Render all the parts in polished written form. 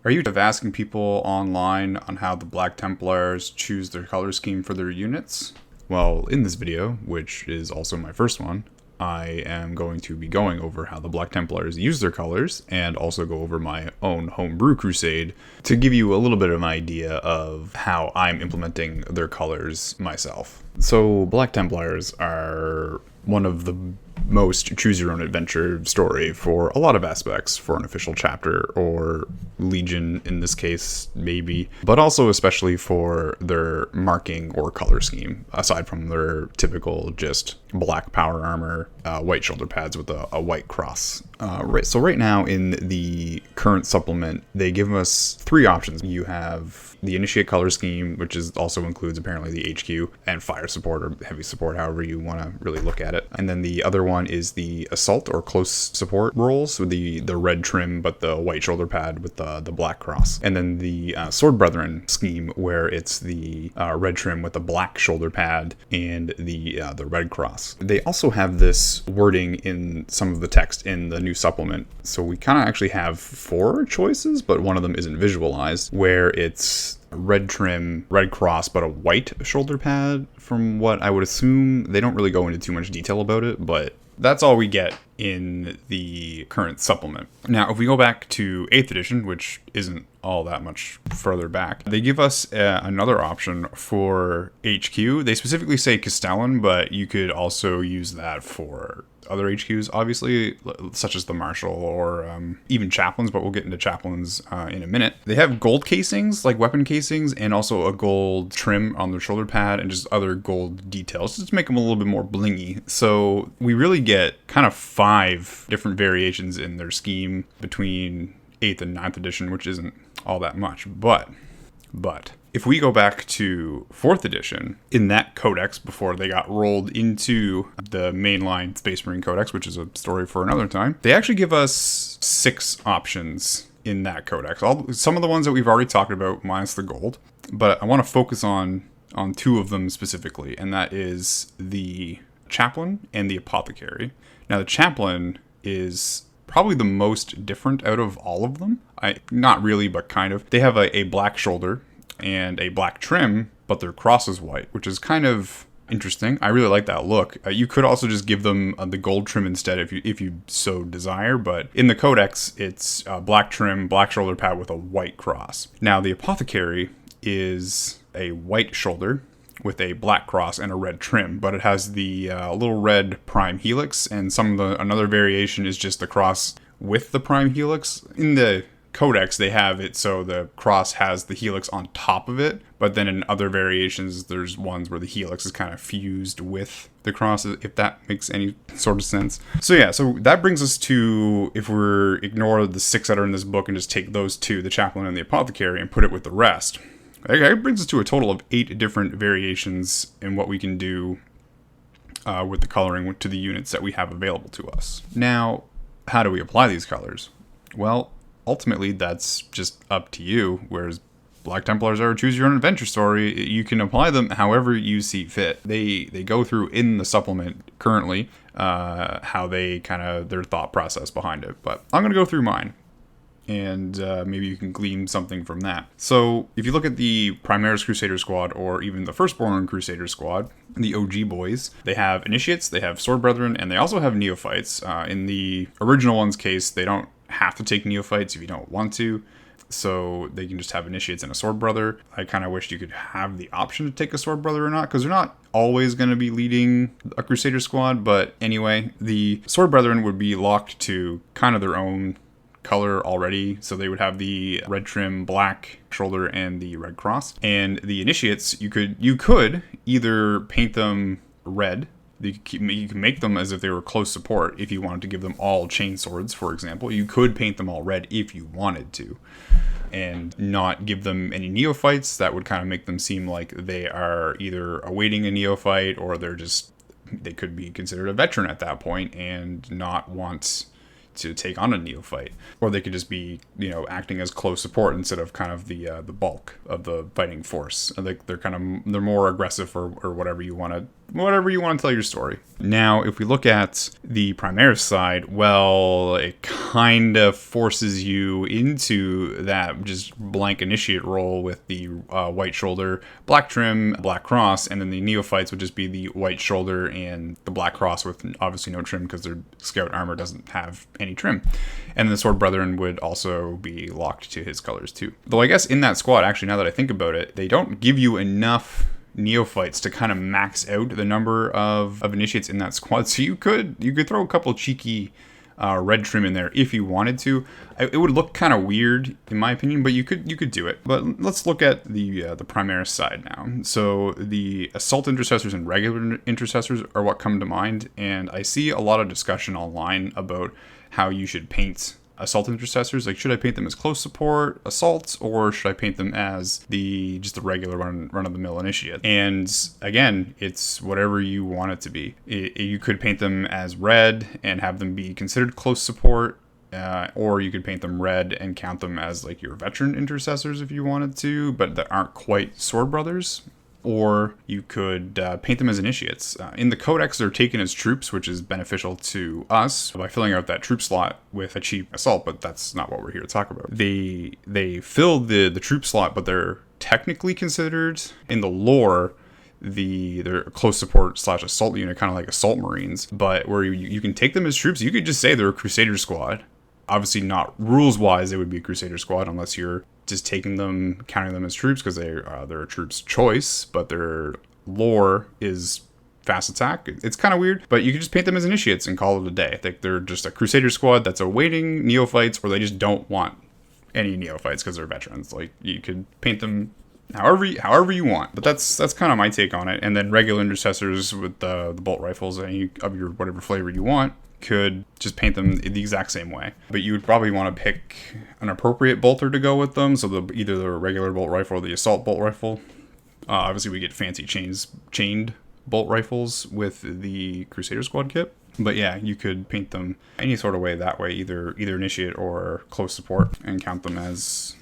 Are you asking people online on how the Black Templars choose their color scheme for their units? Well, in this video, which is also my first one, I am going to be going over how the Black Templars use their colors and also go over my own homebrew crusade to give you a little bit of an idea of how I'm implementing their colors myself. So Black Templars are one of the most choose your own adventure story for a lot of aspects for an official chapter or legion in this case maybe, but also especially for their marking or color scheme aside from their typical just black power armor, white shoulder pads with a white cross. So right now in the current supplement they give us three options. You have the initiate color scheme, which also includes apparently the HQ and fire support or heavy support, however you want to really look at it. And then the other one is the assault or close support roles with the red trim but the white shoulder pad with the black cross. And then the sword brethren scheme, where it's the red trim with the black shoulder pad and the red cross. They also have this wording in some of the text in the new supplement. So we kind of actually have four choices, but one of them isn't visualized, where it's red trim, red cross, but a white shoulder pad. From what I would assume, they don't really go into too much detail about it, but that's all we get in the current supplement. Now, if we go back to 8th edition, which isn't all that much further back, they give us another option for HQ. They specifically say Castellan, but you could also use that for other HQs, obviously, such as the Marshal or even Chaplains, but we'll get into Chaplains in a minute. They have gold casings, like weapon casings, and also a gold trim on their shoulder pad and just other gold details, just to make them a little bit more blingy. So we really get kind of 5 different variations in their scheme between 8th and 9th edition, which isn't all that much. But if we go back to 4th edition, in that codex, before they got rolled into the mainline Space Marine Codex, which is a story for another time, they actually give us 6 options in that codex. Some of the ones that we've already talked about, minus the gold, but I want to focus on 2 of them specifically, and that is the Chaplain and the Apothecary. Now, the Chaplain is probably the most different out of all of them. Not really, but kind of. They have a black shoulder and a black trim, but their cross is white, which is kind of interesting. I really like that look. You could also just give them the gold trim instead if you so desire, but in the codex it's black trim, black shoulder pad with a white cross. Now the Apothecary is a white shoulder with a black cross and a red trim, but it has the little red prime helix, and another variation is just the cross with the prime helix. In the codex they have it so the cross has the helix on top of it, but then in other variations there's ones where the helix is kind of fused with the cross, if that makes any sort of sense. So that brings us to, if we're ignore the 6 that are in this book and just take those 2, the Chaplain and the Apothecary, and put it with the rest, it brings us to a total of 8 different variations in what we can do with the coloring to the units that we have available to us. Now, how do we apply these colors? Well, ultimately, that's just up to you, whereas Black Templars are a choose-your-own-adventure story. You can apply them however you see fit. They go through in the supplement currently how they their thought process behind it, but I'm going to go through mine, and maybe you can glean something from that. So if you look at the Primaris Crusader Squad, or even the Firstborn Crusader Squad, the OG boys, they have Initiates, they have Sword Brethren, and they also have Neophytes. In the original one's case, they don't have to take Neophytes if you don't want to, so they can just have Initiates and a Sword Brother. I kind of wished you could have the option to take a Sword Brother or not, because they're not always going to be leading a Crusader Squad, but anyway, the Sword Brethren would be locked to kind of their own color already, so they would have the red trim, black shoulder, and the red cross. And the Initiates, you could either paint them red. You can make them as if they were close support. If you wanted to give them all chain swords, for example, you could paint them all red if you wanted to, and not give them any neophytes. That would kind of make them seem like they are either awaiting a neophyte, or they could be considered a veteran at that point and not want to take on a neophyte, or they could just be, acting as close support instead of kind of the bulk of the fighting force. They're more aggressive or whatever you want to whatever you want to tell your story. Now, if we look at the Primaris side, well, it kind of forces you into that just blank initiate role with the white shoulder, black trim, black cross, and then the neophytes would just be the white shoulder and the black cross with obviously no trim because their scout armor doesn't have any trim. And the Sword Brethren would also be locked to his colors too. Though I guess in that squad, actually, now that I think about it, they don't give you enough neophytes to kind of max out the number of initiates in that squad. So you could throw a couple cheeky red trim in there if you wanted to. It would look kind of weird in my opinion, but you could do it. But let's look at the Primaris side now. So the Assault Intercessors and regular Intercessors are what come to mind, and I see a lot of discussion online about how you should paint Assault Intercessors. Like, should I paint them as close support assaults, or should I paint them as just the regular run-of-the-mill initiate? And again, it's whatever you want it to be. You could paint them as red and have them be considered close support, or you could paint them red and count them as like your veteran Intercessors if you wanted to, but that aren't quite Sword Brothers. Or you could paint them as initiates. In the Codex, they're taken as troops, which is beneficial to us by filling out that troop slot with a cheap assault, but that's not what we're here to talk about. They fill the troop slot, but they're technically considered, in the lore, they're a close support / assault unit, kind of like assault marines, but where you can take them as troops. You could just say they're a Crusader squad. Obviously not rules-wise, they would be a Crusader squad unless you're just taking them, counting them as troops because they're a troop's choice, but their lore is fast attack. It's kind of weird, but you can just paint them as initiates and call it a day. I think they're just a Crusader squad that's awaiting neophytes, or they just don't want any neophytes because they're veterans. Like, you could paint them however you want, but that's kind of my take on it. And then regular Intercessors with the bolt rifles, any of your whatever flavor you want, could just paint them the exact same way. But you would probably want to pick an appropriate bolter to go with them, so either the regular bolt rifle or the assault bolt rifle. Obviously we get fancy chained bolt rifles with the Crusader squad kit. But yeah, you could paint them any sort of way that way, either initiate or close support, and count them as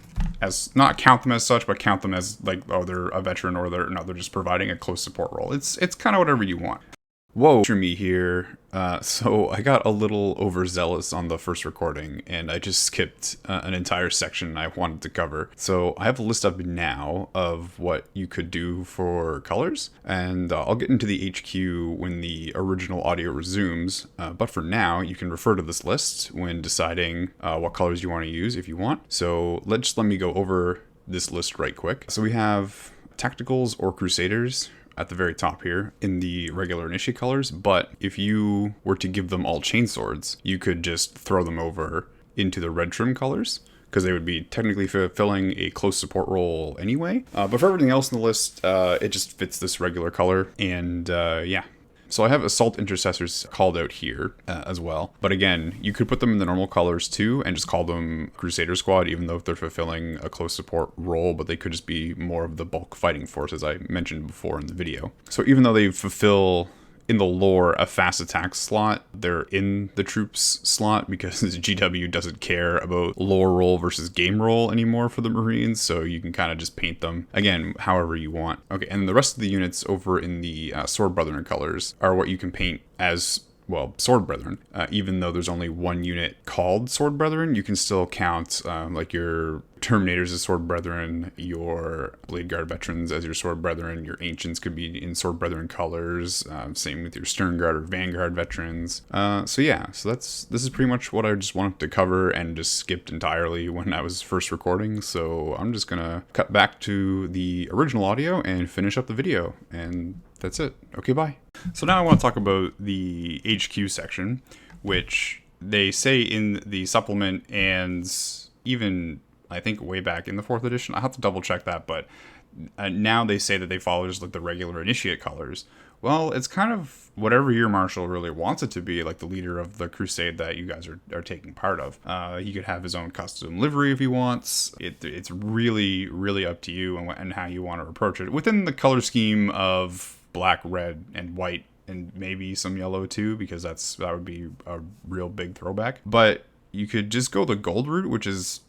not count them as such, but count them as like, oh, they're a veteran, or they're just providing a close support role. It's kind of whatever you want. Whoa, for me here. So I got a little overzealous on the first recording, and I just skipped an entire section I wanted to cover. So I have a list up now of what you could do for colors, and I'll get into the HQ when the original audio resumes. But for now, you can refer to this list when deciding what colors you want to use if you want. So let me go over this list right quick. So we have Tacticals or Crusaders at the very top here in the regular initiate colors, but if you were to give them all chainswords, you could just throw them over into the red trim colors, because they would be technically fulfilling a close support role anyway. But for everything else in the list, it just fits this regular color, and yeah. So I have Assault Intercessors called out here as well. But again, you could put them in the normal colors too and just call them Crusader Squad, even though they're fulfilling a close support role, but they could just be more of the bulk fighting force, as I mentioned before in the video. So even though they fulfill, in the lore, a fast attack slot, they're in the troops slot because GW doesn't care about lore role versus game role anymore for the Marines, so you can kind of just paint them, again, however you want. Okay, and the rest of the units over in the Sword Brethren colors are what you can paint as, well, Sword Brethren. Even though there's only one unit called Sword Brethren, you can still count like your Terminators as Sword Brethren, your Blade Guard Veterans as your Sword Brethren, your Ancients could be in Sword Brethren colors, same with your Stern Guard or Vanguard Veterans. So yeah, this is pretty much what I just wanted to cover and just skipped entirely when I was first recording, so I'm just gonna cut back to the original audio and finish up the video, and that's it. Okay, bye. So now I want to talk about the HQ section, which they say in the supplement, and even I think way back in the 4th edition, I have to double check that, but now they say that they follow just like the regular initiate colors. Well, it's kind of whatever your marshal really wants it to be, like the leader of the crusade that you guys are taking part of. He could have his own custom livery if he wants. It's really, really up to you and how you want to approach it within the color scheme of black, red, and white, and maybe some yellow too, because that would be a real big throwback. But you could just go the gold route, which is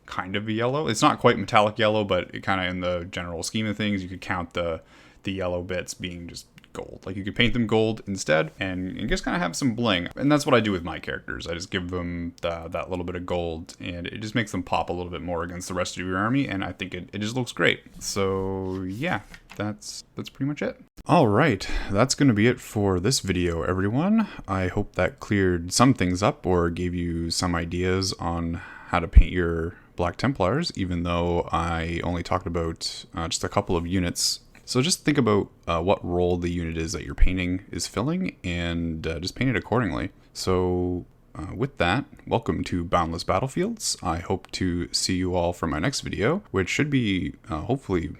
kind of a yellow. It's not quite metallic yellow, but it kind of, in the general scheme of things, you could count the yellow bits being just gold. Like, you could paint them gold instead and just kind of have some bling. And that's what I do with my characters. I just give them that little bit of gold, and it just makes them pop a little bit more against the rest of your army, and I think it just looks great. So yeah, that's pretty much it. All right, that's going to be it for this video, everyone. I hope that cleared some things up or gave you some ideas on how to paint your Black Templars, even though I only talked about just a couple of units. So just think about what role the unit is that you're painting is filling, and just paint it accordingly. So with that, welcome to Boundless Battlefields. I hope to see you all for my next video, which should be hopefully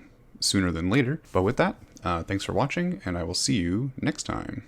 sooner than later. But with that, thanks for watching, and I will see you next time.